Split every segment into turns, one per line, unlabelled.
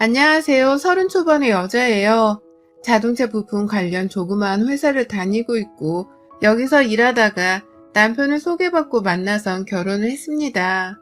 안녕하세요. 30 초반의 여자예요. 자동차 부품 관련 조그마한 회사를 다니고 있고 여기서 일하다가 남편을 소개받고 만나선 결혼을 했습니다.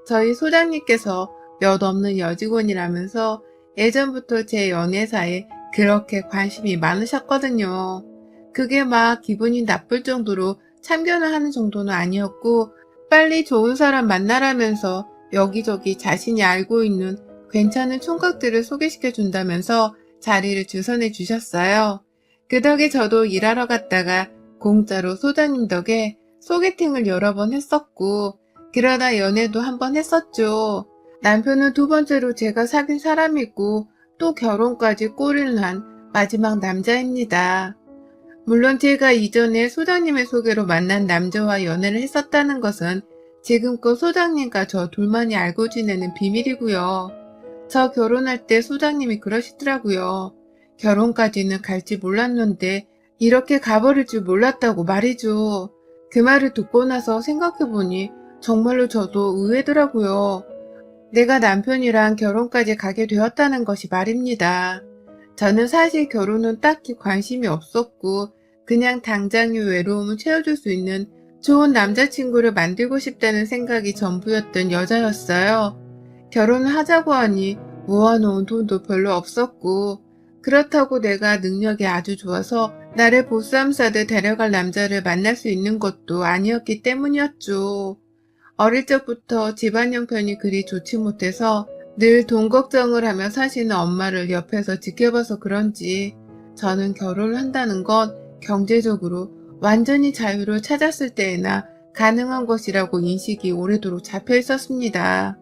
저희 소장님께서 몇 없는 여직원이라면서 예전부터 제 연애사에 그렇게 관심이 많으셨거든요. 그게 막 기분이 나쁠 정도로 참견을 하는 정도는 아니었고 빨리 좋은 사람 만나라면서 여기저기 자신이 알고 있는 괜찮은 총각들을 소개시켜 준다면서 자리를 주선해 주셨어요. 그 덕에 저도 일하러 갔다가 공짜로 소장님 덕에 소개팅을 여러 번 했었고 그러다 연애도 한 번 했었죠. 남편은 두 번째로 제가 사귄 사람이고 또 결혼까지 꼬리를 난 마지막 남자입니다. 물론 제가 이전에 소장님의 소개로 만난 남자와 연애를 했었다는 것은 지금껏 소장님과 저 둘만이 알고 지내는 비밀이고요. 저 결혼할 때 소장님이 그러시더라고요. 결혼까지는 갈지 몰랐는데 이렇게 가버릴 줄 몰랐다고 말이죠. 그 말을 듣고 나서 생각해보니 정말로 저도 의외더라고요. 내가 남편이랑 결혼까지 가게 되었다는 것이 말입니다. 저는 사실 결혼은 딱히 관심이 없었고 그냥 당장의 외로움을 채워줄 수 있는 좋은 남자친구를 만들고 싶다는 생각이 전부였던 여자였어요. 결혼을 하자고 하니 모아놓은 돈도 별로 없었고 그렇다고 내가 능력이 아주 좋아서 나를 보쌈 싸듯 데려갈 남자를 만날 수 있는 것도 아니었기 때문이었죠. 어릴 적부터 집안 형편이 그리 좋지 못해서 늘 돈 걱정을 하며 사시는 엄마를 옆에서 지켜봐서 그런지 저는 결혼을 한다는 건 경제적으로 완전히 자유를 찾았을 때에나 가능한 것이라고 인식이 오래도록 잡혀 있었습니다.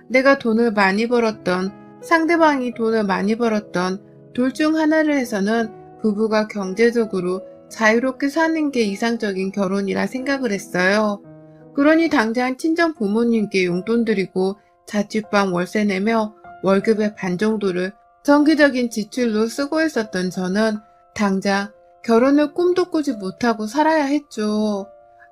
내가 돈을 많이 벌었던, 상대방이 돈을 많이 벌었던 둘 중 하나를 해서는 부부가 경제적으로 자유롭게 사는 게 이상적인 결혼이라 생각을 했어요. 그러니 당장 친정 부모님께 용돈 드리고 자취방 월세 내며 월급의 반 정도를 정기적인 지출로 쓰고 있었던 저는 당장 결혼을 꿈도 꾸지 못하고 살아야 했죠.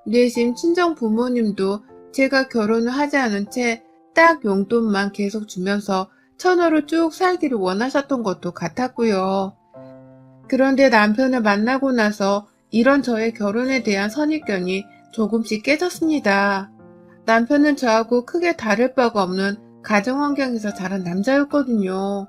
내심 친정 부모님도 제가 결혼을 하지 않은 채 딱 용돈만 계속 주면서 처녀로 쭉 살기를 원하셨던 것도 같았고요. 그런데 남편을 만나고 나서 이런 저의 결혼에 대한 선입견이 조금씩 깨졌습니다. 남편은 저하고 크게 다를 바가 없는 가정환경에서 자란 남자였거든요.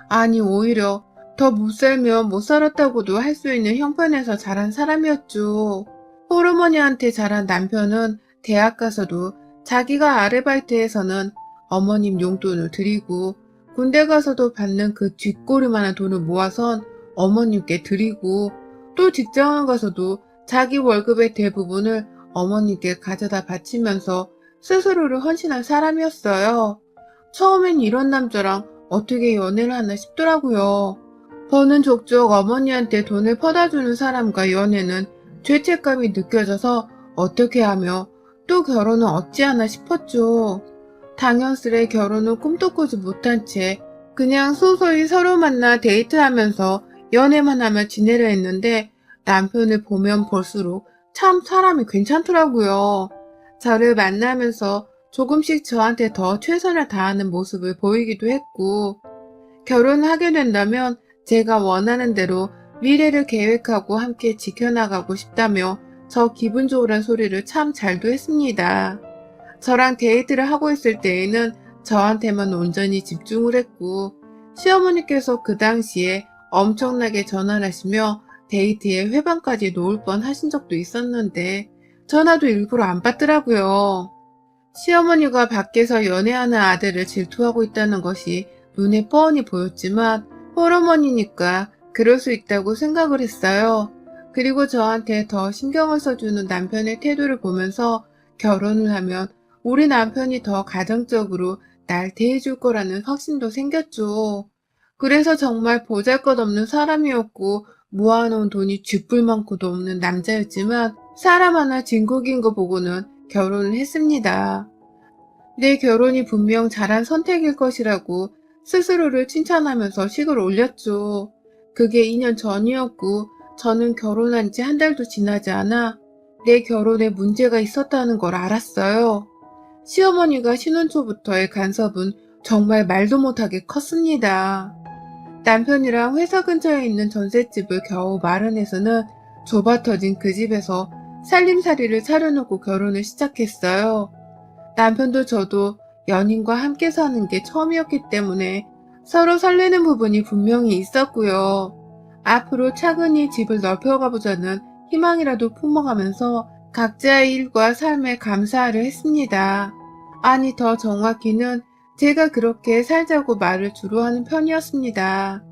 아니 오히려 더 못 살면 못 살았다고도 할 수 있는 형편에서 자란 사람이었죠. 호르머니한테 자란 남편은 대학 가서도 자기가 아르바이트해서는 어머님 용돈을 드리고 군대 가서도 받는 그 쥐꼬리만한 돈을 모아선 어머님께 드리고 또 직장을 가서도 자기 월급의 대부분을 어머님께 가져다 바치면서 스스로를 헌신한 사람이었어요. 처음엔 이런 남자랑 어떻게 연애를 하나 싶더라고요. 버는 족족 어머니한테 돈을 퍼다주는 사람과 연애는 죄책감이 느껴져서 어떻게 하며 또 결혼은 어찌하나 싶었죠. 당연스레 결혼은 꿈도 꾸지 못한 채 그냥 소소히 서로 만나 데이트하면서 연애만 하며 지내려 했는데 남편을 보면 볼수록 참 사람이 괜찮더라고요. 저를 만나면서 조금씩 저한테 더 최선을 다하는 모습을 보이기도 했고 결혼을 하게 된다면 제가 원하는 대로 미래를 계획하고 함께 지켜나가고 싶다며 저 기분 좋으란 소리를 참 잘도 했습니다. 저랑 데이트를 하고 있을 때에는 저한테만 온전히 집중을 했고 시어머니께서 그 당시에 엄청나게 전화를 하시며 데이트에 회방까지 놓을 뻔 하신 적도 있었는데 전화도 일부러 안 받더라고요. 시어머니가 밖에서 연애하는 아들을 질투하고 있다는 것이 눈에 뻔히 보였지만 호르몬이니까 그럴 수 있다고 생각을 했어요. 그리고 저한테 더 신경을 써주는 남편의 태도를 보면서 결혼을 하면 우리 남편이 더 가정적으로 날 대해줄 거라는 확신도 생겼죠. 그래서 정말 보잘것없는 사람이었고 모아놓은 돈이 쥐뿔 많고도 없는 남자였지만 사람 하나 진국인 거 보고는 결혼을 했습니다. 내 결혼이 분명 잘한 선택일 것이라고 스스로를 칭찬하면서 식을 올렸죠. 그게 2년 전이었고 저는 결혼한 지 한 달도 지나지 않아 내 결혼에 문제가 있었다는 걸 알았어요. 시어머니가 신혼 초부터의 간섭은 정말 말도 못하게 컸습니다. 남편이랑 회사 근처에 있는 전셋집을 겨우 마련해서는 좁아터진 그 집에서 살림살이를 차려놓고 결혼을 시작했어요. 남편도 저도 연인과 함께 사는 게 처음이었기 때문에 서로 설레는 부분이 분명히 있었고요. 앞으로 차근히 집을 넓혀가보자는 희망이라도 품어가면서 각자의 일과 삶에 감사하려 했습니다. 아니, 더 정확히는 제가 그렇게 살자고 말을 주로 하는 편이었습니다.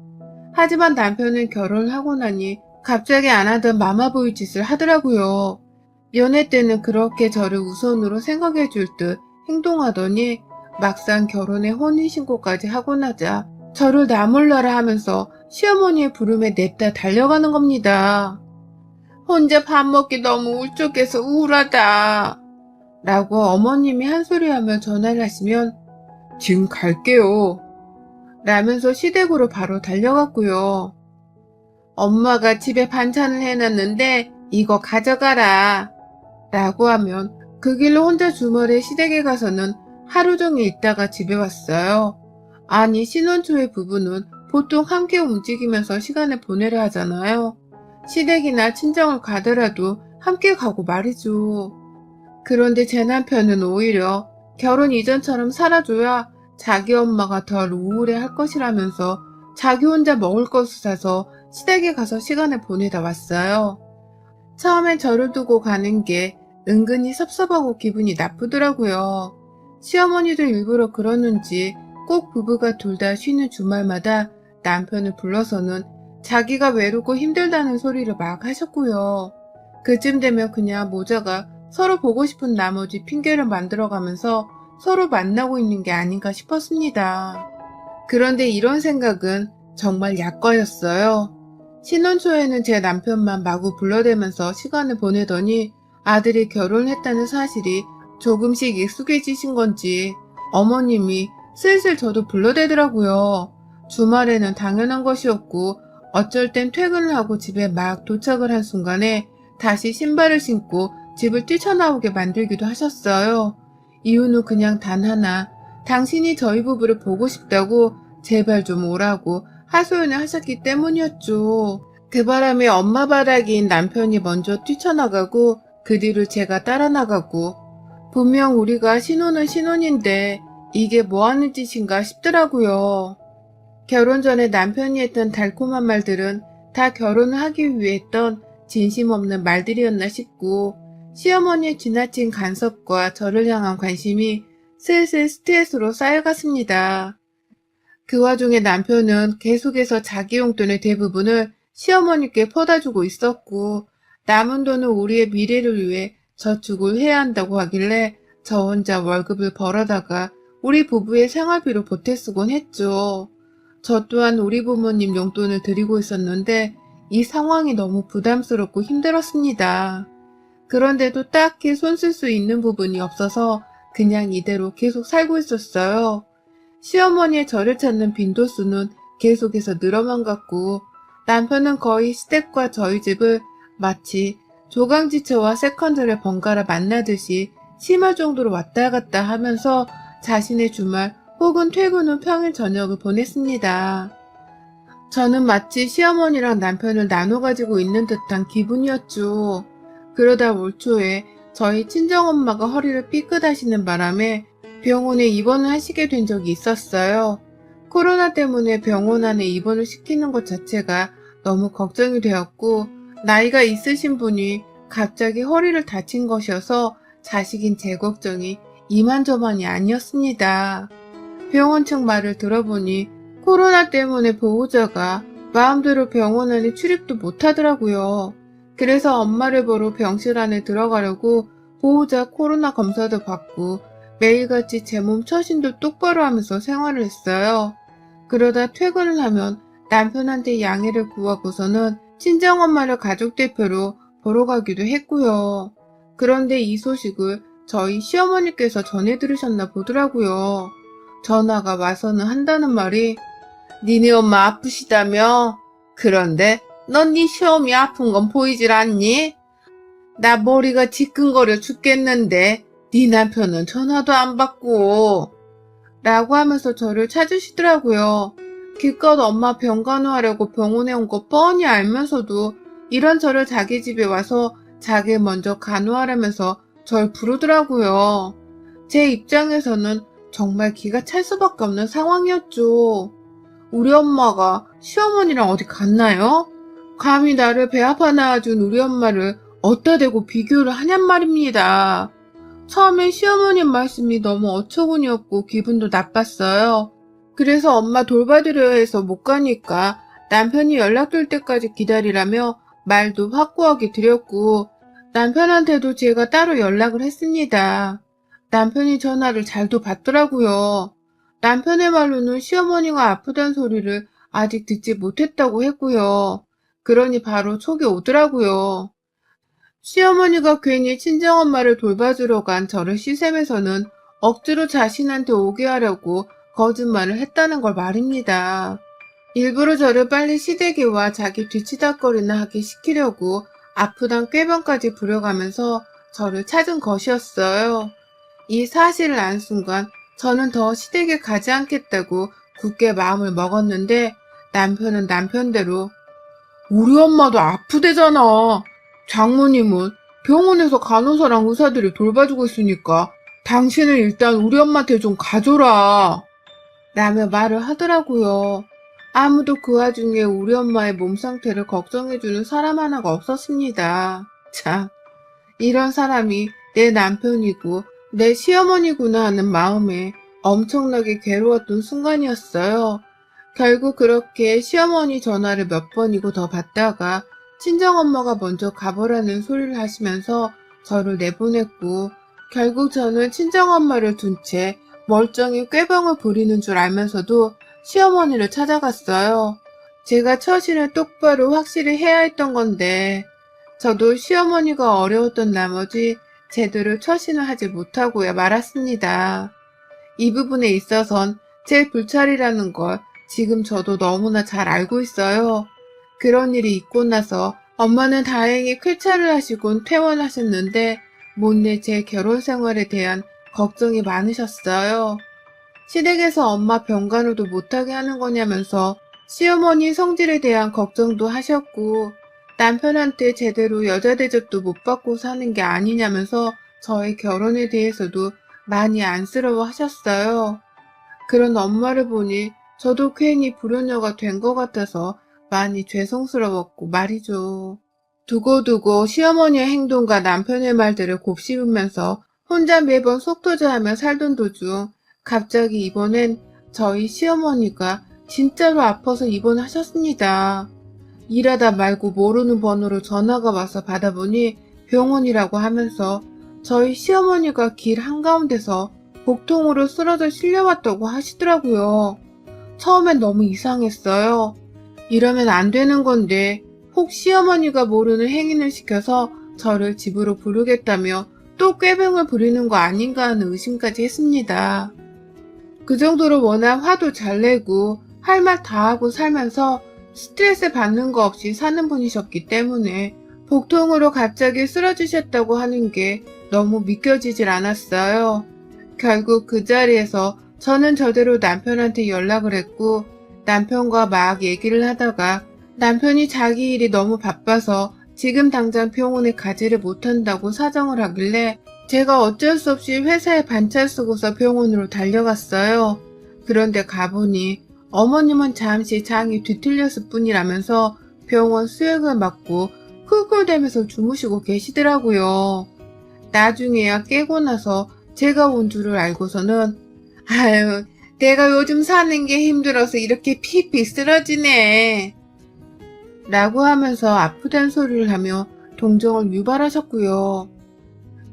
하지만 남편은 결혼을 하고 나니 갑자기 안 하던 마마보이 짓을 하더라고요. 연애 때는 그렇게 저를 우선으로 생각해 줄 듯 행동하더니 막상 결혼에 혼인신고까지 하고 나자 저를 나몰라라 하면서 시어머니의 부름에 냅다 달려가는 겁니다. 혼자 밥 먹기 너무 울적해서 우울하다 라고 어머님이 한 소리 하며 전화를 하시면 지금 갈게요 라면서 시댁으로 바로 달려갔고요. 엄마가 집에 반찬을 해놨는데 이거 가져가라 라고 하면 그 길로 혼자 주말에 시댁에 가서는 하루 종일 있다가 집에 왔어요. 아니, 신혼 초의 부부는 보통 함께 움직이면서 시간을 보내려 하잖아요. 시댁이나 친정을 가더라도 함께 가고 말이죠. 그런데 제 남편은 오히려 결혼 이전처럼 살아줘야 자기 엄마가 덜 우울해 할 것이라면서 자기 혼자 먹을 것을 사서 시댁에 가서 시간을 보내다 왔어요. 처음엔 저를 두고 가는 게 은근히 섭섭하고 기분이 나쁘더라고요. 시어머니도 일부러 그러는지 꼭 부부가 둘 다 쉬는 주말마다 남편을 불러서는 자기가 외롭고 힘들다는 소리를 막 하셨고요. 그쯤 되면 그냥 모자가 서로 보고 싶은 나머지 핑계를 만들어가면서 서로 만나고 있는 게 아닌가 싶었습니다. 그런데 이런 생각은 정말 약과였어요. 신혼 초에는 제 남편만 마구 불러대면서 시간을 보내더니 아들이 결혼했다는 사실이 조금씩 익숙해지신 건지 어머님이 슬슬 저도 불러대더라고요. 주말에는 당연한 것이었고 어쩔 땐 퇴근을 하고 집에 막 도착을 한 순간에 다시 신발을 신고 집을 뛰쳐나오게 만들기도 하셨어요. 이유는 그냥 단 하나, 당신이 저희 부부를 보고 싶다고 제발 좀 오라고 하소연을 하셨기 때문이었죠. 그 바람에 엄마 바라기인 남편이 먼저 뛰쳐나가고 그 뒤를 제가 따라 나가고 분명 우리가 신혼은 신혼인데 이게 뭐하는 짓인가 싶더라고요. 결혼 전에 남편이 했던 달콤한 말들은 다 결혼을 하기 위해 했던 진심 없는 말들이었나 싶고 시어머니의 지나친 간섭과 저를 향한 관심이 슬슬 스트레스로 쌓여갔습니다. 그 와중에 남편은 계속해서 자기 용돈의 대부분을 시어머니께 퍼다주고 있었고 남은 돈은 우리의 미래를 위해 저축을 해야 한다고 하길래 저 혼자 월급을 벌어다가 우리 부부의 생활비로 보태 쓰곤 했죠. 저 또한 우리 부모님 용돈을 드리고 있었는데 이 상황이 너무 부담스럽고 힘들었습니다. 그런데도 딱히 손 쓸 수 있는 부분이 없어서 그냥 이대로 계속 살고 있었어요. 시어머니의 저를 찾는 빈도수는 계속해서 늘어만 갔고 남편은 거의 시댁과 저희 집을 마치 조강지처와 세컨드를 번갈아 만나듯이 심할 정도로 왔다 갔다 하면서 자신의 주말 혹은 퇴근 후 평일 저녁을 보냈습니다. 저는 마치 시어머니랑 남편을 나눠 가지고 있는 듯한 기분이었죠. 그러다 올 초에 저희 친정엄마가 허리를 삐끗하시는 바람에 병원에 입원을 하시게 된 적이 있었어요. 코로나 때문에 병원 안에 입원을 시키는 것 자체가 너무 걱정이 되었고 나이가 있으신 분이 갑자기 허리를 다친 것이어서 자식인 제 걱정이 이만저만이 아니었습니다. 병원 측 말을 들어보니 코로나 때문에 보호자가 마음대로 병원 안에 출입도 못하더라고요. 그래서 엄마를 보러 병실 안에 들어가려고 보호자 코로나 검사도 받고 매일같이 제 몸 처신도 똑바로 하면서 생활을 했어요. 그러다 퇴근을 하면 남편한테 양해를 구하고서는 친정엄마를 가족대표로 보러 가기도 했고요. 그런데 이 소식을 저희 시어머니께서 전해 들으셨나 보더라고요. 전화가 와서는 한다는 말이 니네 엄마 아프시다며? 그런데 넌 네 시어머니 아픈 건 보이질 않니? 나 머리가 지끈거려 죽겠는데 네 남편은 전화도 안 받고 라고 하면서 저를 찾으시더라고요. 기껏 엄마 병 간호하려고 병원에 온 거 뻔히 알면서도 이런 저를 자기 집에 와서 자기 먼저 간호하라면서 절 부르더라고요. 제 입장에서는 정말 기가 찰 수밖에 없는 상황이었죠. 우리 엄마가 시어머니랑 어디 갔나요? 감히 나를 배 아파 낳아준 우리 엄마를 어디다 대고 비교를 하냔 말입니다. 처음엔 시어머님 말씀이 너무 어처구니없고 기분도 나빴어요. 그래서 엄마 돌봐드려야 해서 못 가니까 남편이 연락될 때까지 기다리라며 말도 확고하게 드렸고 남편한테도 제가 따로 연락을 했습니다. 남편이 전화를 잘도 받더라고요. 남편의 말로는 시어머니가 아프단 소리를 아직 듣지 못했다고 했고요. 그러니 바로 촉이 오더라고요. 시어머니가 괜히 친정엄마를 돌봐주러 간 저를 시샘에서는 억지로 자신한테 오게 하려고 거짓말을 했다는 걸 말입니다. 일부러 저를 빨리 시댁에 와 자기 뒤치다거리나 하게 시키려고 아프단 꾀병까지 부려가면서 저를 찾은 것이었어요. 이 사실을 안 순간 저는 더 시댁에 가지 않겠다고 굳게 마음을 먹었는데 남편은 남편대로 우리 엄마도 아프대잖아. 장모님은 병원에서 간호사랑 의사들이 돌봐주고 있으니까 당신은 일단 우리 엄마한테 좀 가줘라. 라며 말을 하더라고요. 아무도 그 와중에 우리 엄마의 몸 상태를 걱정해주는 사람 하나가 없었습니다. 참, 이런 사람이 내 남편이고 내 시어머니구나 하는 마음에 엄청나게 괴로웠던 순간이었어요. 결국 그렇게 시어머니 전화를 몇 번이고 더 받다가 친정엄마가 먼저 가보라는 소리를 하시면서 저를 내보냈고 결국 저는 친정엄마를 둔 채 멀쩡히 꾀병을 부리는 줄 알면서도 시어머니를 찾아갔어요. 제가 처신을 똑바로 확실히 해야 했던 건데 저도 시어머니가 어려웠던 나머지 제대로 처신을 하지 못하고 말았습니다. 이 부분에 있어선 제 불찰이라는 걸 지금 저도 너무나 잘 알고 있어요. 그런 일이 있고 나서 엄마는 다행히 쾌차를 하시곤 퇴원하셨는데 못내 제 결혼 생활에 대한 걱정이 많으셨어요. 시댁에서 엄마 병간호도 못하게 하는 거냐면서 시어머니 성질에 대한 걱정도 하셨고 남편한테 제대로 여자 대접도 못 받고 사는 게 아니냐면서 저의 결혼에 대해서도 많이 안쓰러워 하셨어요. 그런 엄마를 보니 저도 괜히 불효녀가 된 것 같아서 많이 죄송스러웠고 말이죠. 두고두고 시어머니의 행동과 남편의 말들을 곱씹으면서 혼자 매번 속터져하며 살던 도중 갑자기 이번엔 저희 시어머니가 진짜로 아파서 입원하셨습니다. 일하다 말고 모르는 번호로 전화가 와서 받아보니 병원이라고 하면서 저희 시어머니가 길 한가운데서 복통으로 쓰러져 실려왔다고 하시더라고요. 처음엔 너무 이상했어요. 이러면 안 되는 건데 혹 시어머니가 모르는 행인을 시켜서 저를 집으로 부르겠다며 또 꾀병을 부리는 거 아닌가 하는 의심까지 했습니다. 그 정도로 워낙 화도 잘 내고 할 말 다 하고 살면서 스트레스 받는 거 없이 사는 분이셨기 때문에 복통으로 갑자기 쓰러지셨다고 하는 게 너무 믿겨지질 않았어요. 결국 그 자리에서 저는 저대로 남편한테 연락을 했고 남편과 막 얘기를 하다가 남편이 자기 일이 너무 바빠서 지금 당장 병원에 가지를 못한다고 사정을 하길래 제가 어쩔 수 없이 회사에 반차 쓰고서 병원으로 달려갔어요. 그런데 가보니 어머님은 잠시 장이 뒤틀렸을 뿐이라면서 병원 수액을 맞고 쿨쿨대면서 주무시고 계시더라고요. 나중에야 깨고 나서 제가 온 줄을 알고서는 아유, 내가 요즘 사는 게 힘들어서 이렇게 피피 쓰러지네. 라고 하면서 아프단 소리를 하며 동정을 유발하셨고요.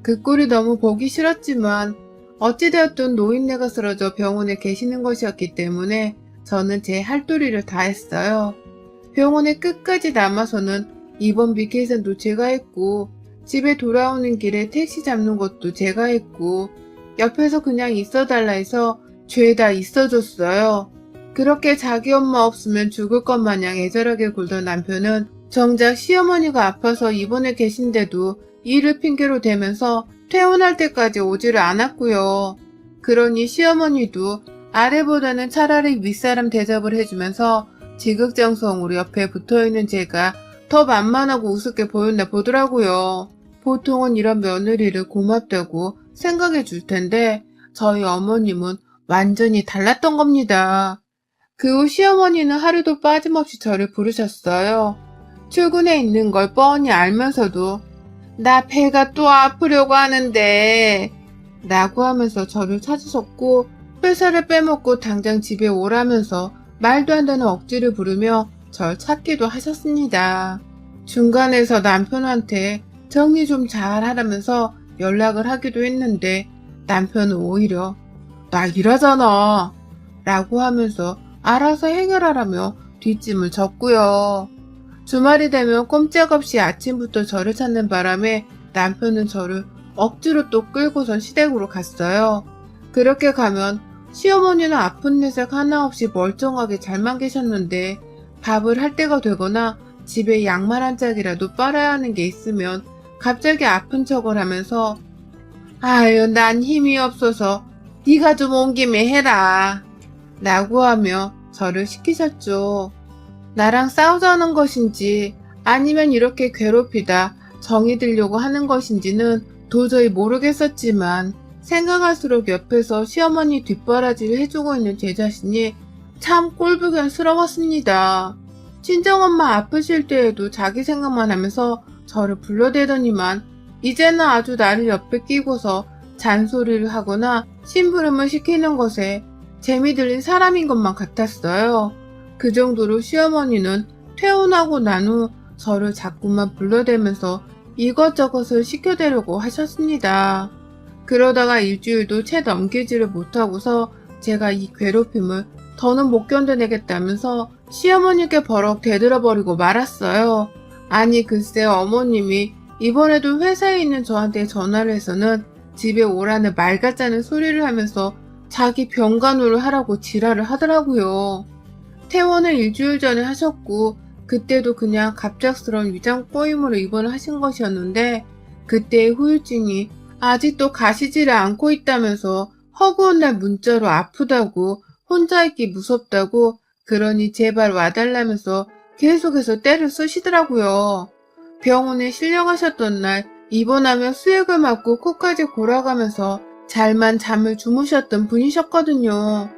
그 꼴이 너무 보기 싫었지만 어찌되었든 노인네가 쓰러져 병원에 계시는 것이었기 때문에 저는 제 할도리를 다 했어요. 병원에 끝까지 남아서는 입원비 계산도 제가 했고 집에 돌아오는 길에 택시 잡는 것도 제가 했고 옆에서 그냥 있어달라 해서 죄다 있어줬어요. 그렇게 자기 엄마 없으면 죽을 것 마냥 애절하게 굴던 남편은 정작 시어머니가 아파서 입원해 계신데도 일을 핑계로 대면서 퇴원할 때까지 오지를 않았고요. 그러니 시어머니도 아래보다는 차라리 윗사람 대접을 해주면서 지극정성으로 옆에 붙어있는 제가 더 만만하고 우습게 보였나 보더라고요. 보통은 이런 며느리를 고맙다고 생각해 줄 텐데 저희 어머님은 완전히 달랐던 겁니다. 그 후 시어머니는 하루도 빠짐없이 저를 부르셨어요. 출근해 있는 걸 뻔히 알면서도 나 배가 또 아프려고 하는데 라고 하면서 저를 찾으셨고 회사를 빼먹고 당장 집에 오라면서 말도 안 되는 억지를 부르며 절 찾기도 하셨습니다. 중간에서 남편한테 정리 좀 잘 하라면서 연락을 하기도 했는데 남편은 오히려 나 일하잖아 라고 하면서 알아서 해결하라며 뒷짐을 졌고요. 주말이 되면 꼼짝없이 아침부터 저를 찾는 바람에 남편은 저를 억지로 또 끌고선 시댁으로 갔어요. 그렇게 가면 시어머니는 아픈 내색 하나 없이 멀쩡하게 잘만 계셨는데 밥을 할 때가 되거나 집에 양말 한 짝이라도 빨아야 하는 게 있으면 갑자기 아픈 척을 하면서 아유 난 힘이 없어서 네가 좀 온 김에 해라 라고 하며 저를 시키셨죠. 나랑 싸우자는 것인지 아니면 이렇게 괴롭히다 정이 들려고 하는 것인지는 도저히 모르겠었지만 생각할수록 옆에서 시어머니 뒷바라지를 해주고 있는 제 자신이 참 꼴불견스러웠습니다. 친정엄마 아프실 때에도 자기 생각만 하면서 저를 불러대더니만 이제는 아주 나를 옆에 끼고서 잔소리를 하거나 심부름을 시키는 것에 재미 들린 사람인 것만 같았어요. 그 정도로 시어머니는 퇴원하고 난 후 저를 자꾸만 불러대면서 이것저것을 시켜대려고 하셨습니다. 그러다가 일주일도 채 넘기지를 못하고서 제가 이 괴롭힘을 더는 못 견뎌내겠다면서 시어머니께 버럭 대들어버리고 말았어요. 아니 글쎄 어머님이 이번에도 회사에 있는 저한테 전화를 해서는 집에 오라는 말 같자는 소리를 하면서 자기 병간호를 하라고 지랄을 하더라고요. 퇴원을 일주일 전에 하셨고 그때도 그냥 갑작스러운 위장 꼬임으로 입원을 하신 것이었는데 그때의 후유증이 아직도 가시지를 않고 있다면서 허구한 날 문자로 아프다고 혼자 있기 무섭다고 그러니 제발 와달라면서 계속해서 때를 쓰시더라고요. 병원에 실려가셨던 날 입원하며 수액을 맞고 코까지 골아가면서 잘만 잠을 주무셨던 분이셨거든요.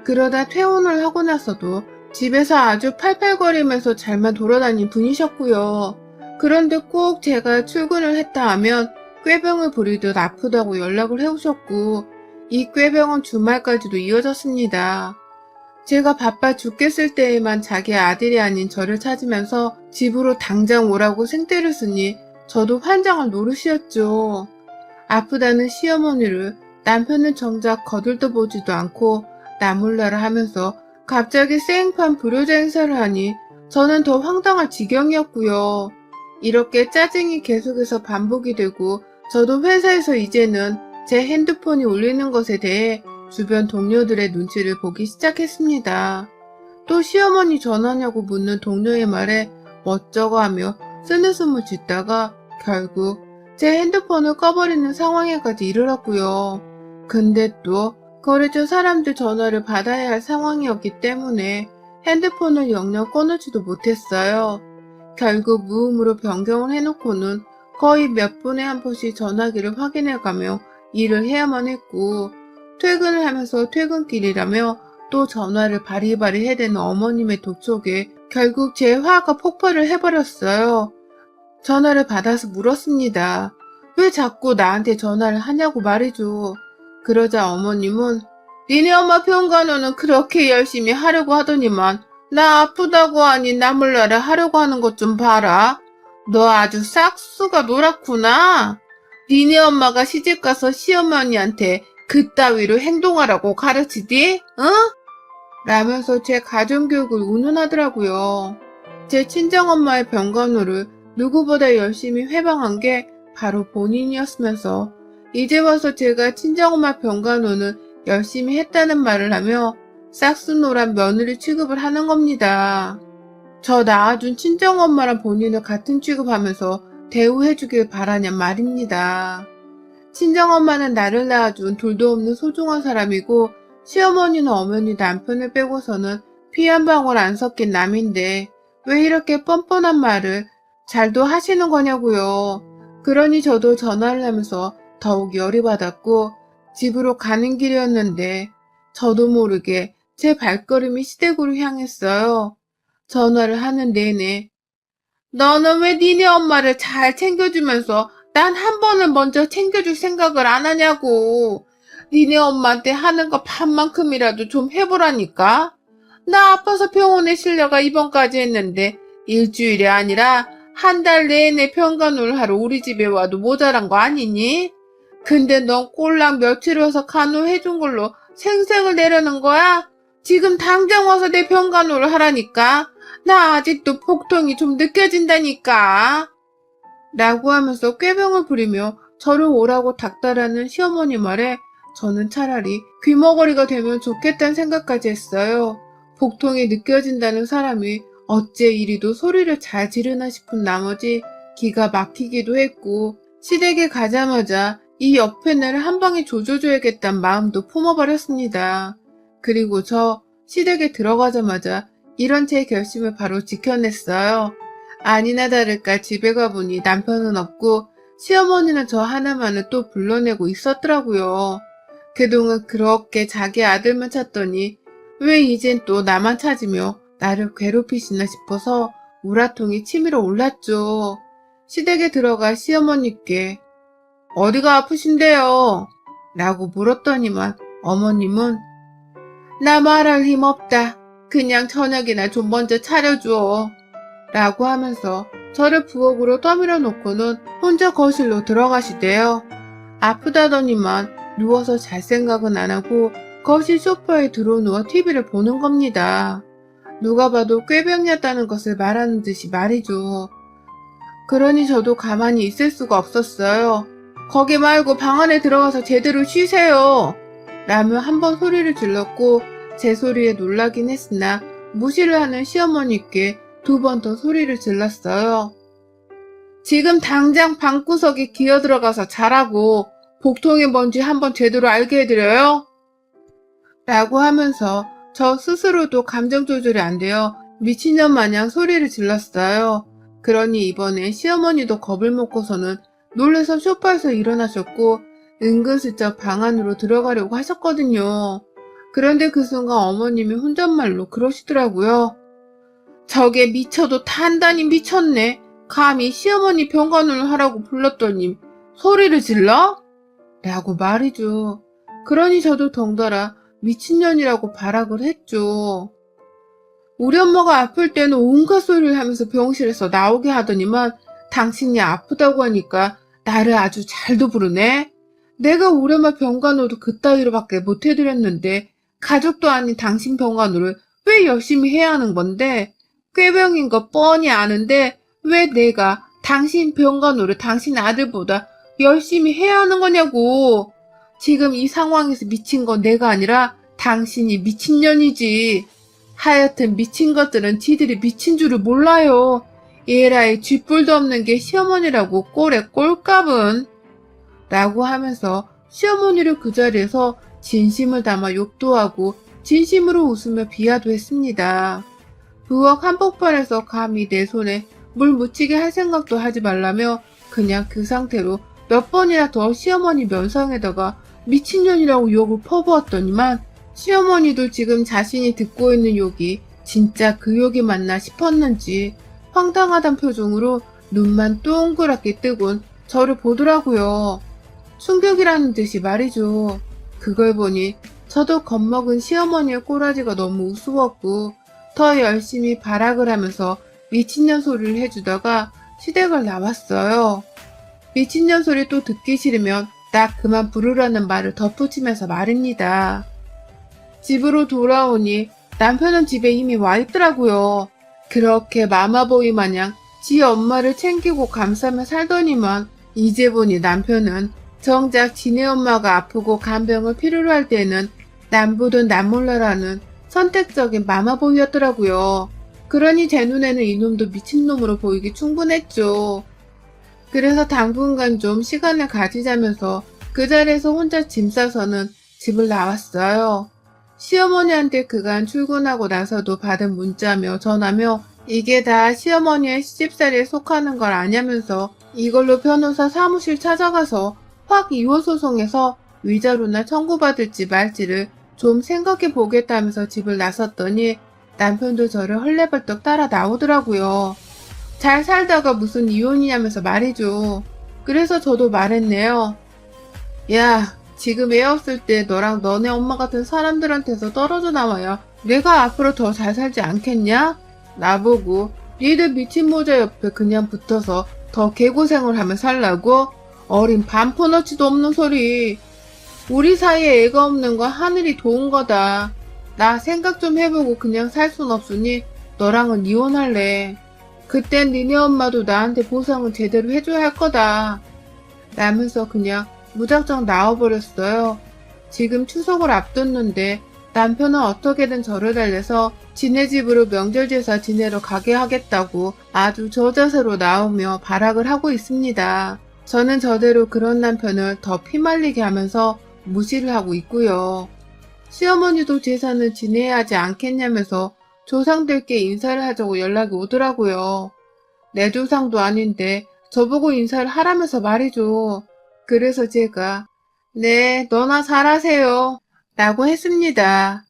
그러다 퇴원을 하고 나서도 집에서 아주 팔팔거리면서 잘만 돌아다닌 분이셨고요. 그런데 꼭 제가 출근을 했다 하면 꾀병을 부리듯 아프다고 연락을 해오셨고 이 꾀병은 주말까지도 이어졌습니다. 제가 바빠 죽겠을 때에만 자기 아들이 아닌 저를 찾으면서 집으로 당장 오라고 생떼를 쓰니 저도 환장할 노릇이었죠. 아프다는 시어머니를 남편은 정작 거들떠 보지도 않고 나몰라라 하면서 갑자기 생판 불효자 행사를 하니 저는 더 황당할 지경이었고요. 이렇게 짜증이 계속해서 반복이 되고 저도 회사에서 이제는 제 핸드폰이 울리는 것에 대해 주변 동료들의 눈치를 보기 시작했습니다. 또 시어머니 전화냐고 묻는 동료의 말에 멋쩍어 하며 쓰느숨을 짓다가 결국 제 핸드폰을 꺼버리는 상황에까지 이르렀고요. 근데 또 거래처 사람들 전화를 받아야 할 상황이었기 때문에 핸드폰을 영영 꺼놓지도 못했어요. 결국 무음으로 변경을 해놓고는 거의 몇 분에 한 번씩 전화기를 확인해가며 일을 해야만 했고 퇴근을 하면서 퇴근길이라며 또 전화를 바리바리 해대는 어머님의 도촉에 결국 제 화가 폭발을 해버렸어요. 전화를 받아서 물었습니다. 왜 자꾸 나한테 전화를 하냐고 말이죠. 그러자 어머님은 니네 엄마 병간호는 그렇게 열심히 하려고 하더니만 나 아프다고 하니 나몰라라 하려고 하는 것 좀 봐라. 너 아주 싹수가 노랗구나. 니네 엄마가 시집가서 시어머니한테 그따위로 행동하라고 가르치디? 응? 라면서 제 가정교육을 운운하더라고요. 제 친정엄마의 병간호를 누구보다 열심히 회방한 게 바로 본인이었으면서 이제 와서 제가 친정엄마 병간호는 열심히 했다는 말을 하며 싹수노란 며느리 취급을 하는 겁니다. 저 낳아준 친정엄마랑 본인을 같은 취급하면서 대우해주길 바라냔 말입니다. 친정엄마는 나를 낳아준 둘도 없는 소중한 사람이고 시어머니는 어머니 남편을 빼고서는 피 한 방울 안 섞인 남인데 왜 이렇게 뻔뻔한 말을 잘도 하시는 거냐고요. 그러니 저도 전화를 하면서 더욱 열이 받았고 집으로 가는 길이었는데 저도 모르게 제 발걸음이 시댁으로 향했어요. 전화를 하는 내내 너는 왜 니네 엄마를 잘 챙겨주면서 난 한 번은 먼저 챙겨줄 생각을 안 하냐고. 니네 엄마한테 하는 거 반만큼이라도 좀 해보라니까. 나 아파서 병원에 실려가 입원까지 했는데 일주일이 아니라 한 달 내내 평간호를 하러 우리 집에 와도 모자란 거 아니니? 근데 넌 꼴랑 며칠 와서 간호해준 걸로 생색을 내려는 거야? 지금 당장 와서 내 병간호를 하라니까. 나 아직도 복통이 좀 느껴진다니까. 라고 하면서 꾀병을 부리며 저를 오라고 닥달하는 시어머니 말에 저는 차라리 귀머거리가 되면 좋겠다는 생각까지 했어요. 복통이 느껴진다는 사람이 어째 이리도 소리를 잘 지르나 싶은 나머지 기가 막히기도 했고 시댁에 가자마자 이 역펜을 한 방에 조져줘야겠다는 마음도 품어버렸습니다. 그리고 저 시댁에 들어가자마자 이런 제 결심을 바로 지켜냈어요. 아니나 다를까 집에 가보니 남편은 없고 시어머니는 저 하나만을 또 불러내고 있었더라고요. 그동안 그렇게 자기 아들만 찾더니 왜 이젠 또 나만 찾으며 나를 괴롭히시나 싶어서 우라통이 치밀어 올랐죠. 시댁에 들어가 시어머니께 어디가 아프신데요? 라고 물었더니만 어머님은 나 말할 힘 없다. 그냥 저녁이나 좀 먼저 차려줘. 라고 하면서 저를 부엌으로 떠밀어 놓고는 혼자 거실로 들어가시대요. 아프다더니만 누워서 잘 생각은 안 하고 거실 소파에 들어누워 TV를 보는 겁니다. 누가 봐도 꾀병이었다는 것을 말하는 듯이 말이죠. 그러니 저도 가만히 있을 수가 없었어요. 거기 말고 방 안에 들어가서 제대로 쉬세요. 라며 한 번 소리를 질렀고 제 소리에 놀라긴 했으나 무시를 하는 시어머니께 두 번 더 소리를 질렀어요. 지금 당장 방구석에 기어들어가서 자라고 복통이 뭔지 한번 제대로 알게 해드려요? 라고 하면서 저 스스로도 감정 조절이 안 되어 미친년 마냥 소리를 질렀어요. 그러니 이번에 시어머니도 겁을 먹고서는 놀라서 소파에서 일어나셨고 은근슬쩍 방 안으로 들어가려고 하셨거든요. 그런데 그 순간 어머님이 혼잣말로 그러시더라고요. 저게 미쳐도 단단히 미쳤네. 감히 시어머니 병간호를 하라고 불렀더니 소리를 질러? 라고 말이죠. 그러니 저도 덩달아 미친년이라고 발악을 했죠. 우리 엄마가 아플 때는 온갖 소리를 하면서 병실에서 나오게 하더니만 당신이 아프다고 하니까 나를 아주 잘도 부르네. 내가 우리 엄마 병간호도 그따위로밖에 못 해드렸는데 가족도 아닌 당신 병간호를 왜 열심히 해야 하는 건데 꾀병인 거 뻔히 아는데 왜 내가 당신 병간호를 당신 아들보다 열심히 해야 하는 거냐고. 지금 이 상황에서 미친 건 내가 아니라 당신이 미친년이지. 하여튼 미친 것들은 지들이 미친 줄을 몰라요. 에라이 쥐뿔도 없는 게 시어머니라고 꼴에 꼴값은. 라고 하면서 시어머니를 그 자리에서 진심을 담아 욕도 하고 진심으로 웃으며 비하도 했습니다. 부엌 한복판에서 감히 내 손에 물 묻히게 할 생각도 하지 말라며 그냥 그 상태로 몇 번이나 더 시어머니 면상에다가 미친년이라고 욕을 퍼부었더니만 시어머니도 지금 자신이 듣고 있는 욕이 진짜 그 욕이 맞나 싶었는지 황당하단 표정으로 눈만 동그랗게 뜨곤 저를 보더라고요. 충격이라는 듯이 말이죠. 그걸 보니 저도 겁먹은 시어머니의 꼬라지가 너무 우스웠고 더 열심히 발악을 하면서 미친년 소리를 해주다가 시댁을 나왔어요. 미친년 소리 또 듣기 싫으면 딱 그만 부르라는 말을 덧붙이면서 말입니다. 집으로 돌아오니 남편은 집에 이미 와 있더라고요. 그렇게 마마보이 마냥 지 엄마를 챙기고 감싸며 살더니만 이제 보니 남편은 정작 지네 엄마가 아프고 간병을 필요로 할 때는 남보든 남몰라라는 선택적인 마마보이였더라고요. 그러니 제 눈에는 이놈도 미친놈으로 보이기 충분했죠. 그래서 당분간 좀 시간을 가지자면서 그 자리에서 혼자 짐 싸서는 집을 나왔어요. 시어머니한테 그간 출근하고 나서도 받은 문자며 전화며 이게 다 시어머니의 시집살이에 속하는 걸 아냐면서 이걸로 변호사 사무실 찾아가서 확 이혼 소송해서 위자료나 청구받을지 말지를 좀 생각해 보겠다면서 집을 나섰더니 남편도 저를 헐레벌떡 따라 나오더라고요. 잘 살다가 무슨 이혼이냐면서 말이죠. 그래서 저도 말했네요. 야, 지금 애 없을 때 너랑 너네 엄마 같은 사람들한테서 떨어져 나와야 내가 앞으로 더 잘 살지 않겠냐? 나보고 니들 미친 모자 옆에 그냥 붙어서 더 개고생을 하며 살라고? 어린 반포너치도 없는 소리. 우리 사이에 애가 없는 건 하늘이 도운 거다. 나 생각 좀 해보고 그냥 살 순 없으니 너랑은 이혼할래. 그땐 니네 엄마도 나한테 보상은 제대로 해줘야 할 거다. 라면서 그냥 무작정 나와버렸어요. 지금 추석을 앞뒀는데 남편은 어떻게든 저를 달래서 지네 집으로 명절 제사 지내러 가게 하겠다고 아주 저자세로 나오며 발악을 하고 있습니다. 저는 저대로 그런 남편을 더 피말리게 하면서 무시를 하고 있고요. 시어머니도 제사는 지내야 하지 않겠냐면서 조상들께 인사를 하자고 연락이 오더라고요. 내 조상도 아닌데 저보고 인사를 하라면서 말이죠. 그래서 제가 네, 너나 잘하세요 라고 했습니다.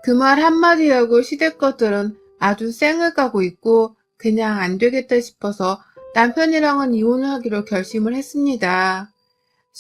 그 말 한마디하고 시댁 것들은 아주 쌩을 까고 있고 그냥 안 되겠다 싶어서 남편이랑은 이혼을 하기로 결심을 했습니다.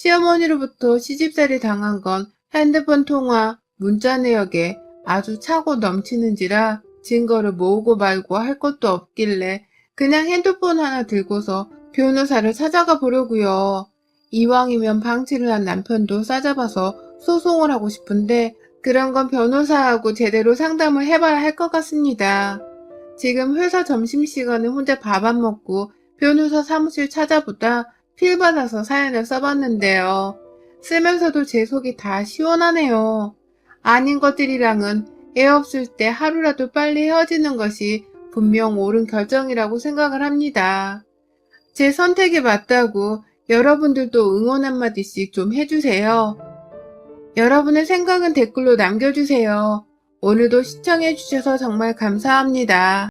시어머니로부터 시집살이 당한 건 핸드폰 통화, 문자 내역에 아주 차고 넘치는지라 증거를 모으고 말고 할 것도 없길래 그냥 핸드폰 하나 들고서 변호사를 찾아가 보려고요. 이왕이면 방치를 한 남편도 싸잡아서 소송을 하고 싶은데 그런 건 변호사하고 제대로 상담을 해봐야 할 것 같습니다. 지금 회사 점심시간에 혼자 밥 안 먹고 변호사 사무실 찾아보다 필 받아서 사연을 써봤는데요. 쓰면서도 제 속이 다 시원하네요. 아닌 것들이랑은 애 없을 때 하루라도 빨리 헤어지는 것이 분명 옳은 결정이라고 생각을 합니다. 제 선택이 맞다고 여러분들도 응원 한마디씩 좀 해주세요. 여러분의 생각은 댓글로 남겨주세요. 오늘도 시청해주셔서 정말 감사합니다.